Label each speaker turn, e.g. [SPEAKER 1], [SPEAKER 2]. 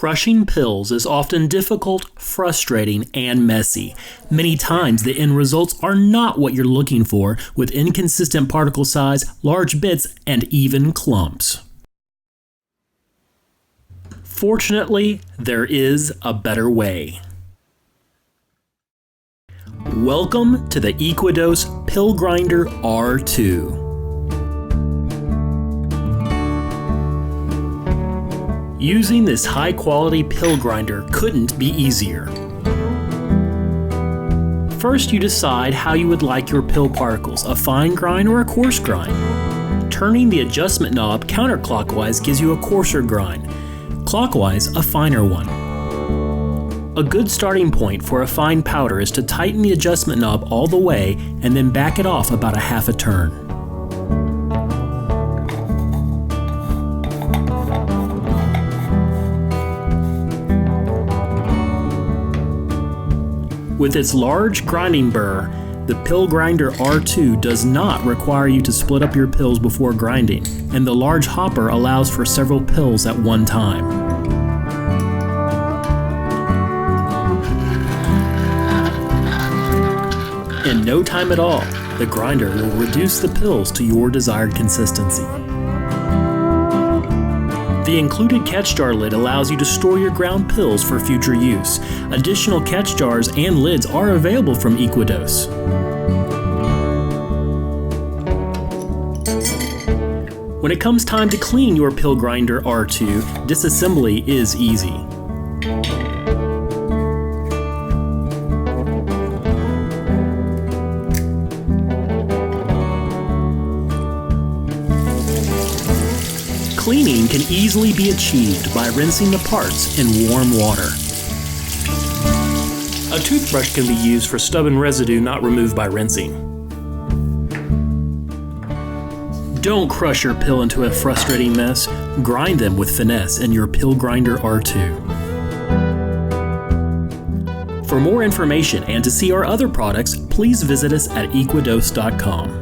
[SPEAKER 1] Crushing pills is often difficult, frustrating, and messy. Many times the end results are not what you're looking for, with inconsistent particle size, large bits, and even clumps. Fortunately, there is a better way. Welcome to the Equadose Pill Grinder R2. Using this high-quality pill grinder couldn't be easier. First, you decide how you would like your pill particles, a fine grind or a coarse grind. Turning the adjustment knob counterclockwise gives you a coarser grind, clockwise a finer one. A good starting point for a fine powder is to tighten the adjustment knob all the way and then back it off about a half a turn. With its large grinding burr, the Pill Grinder R2 does not require you to split up your pills before grinding, and the large hopper allows for several pills at one time. In no time at all, the grinder will reduce the pills to your desired consistency. The included catch jar lid allows you to store your ground pills for future use. Additional catch jars and lids are available from Equadose. When it comes time to clean your Pill Grinder R2, disassembly is easy. Cleaning can easily be achieved by rinsing the parts in warm water. A toothbrush can be used for stubborn residue not removed by rinsing. Don't crush your pill into a frustrating mess. Grind them with finesse in your Pill Grinder R2. For more information and to see our other products, please visit us at equadose.com.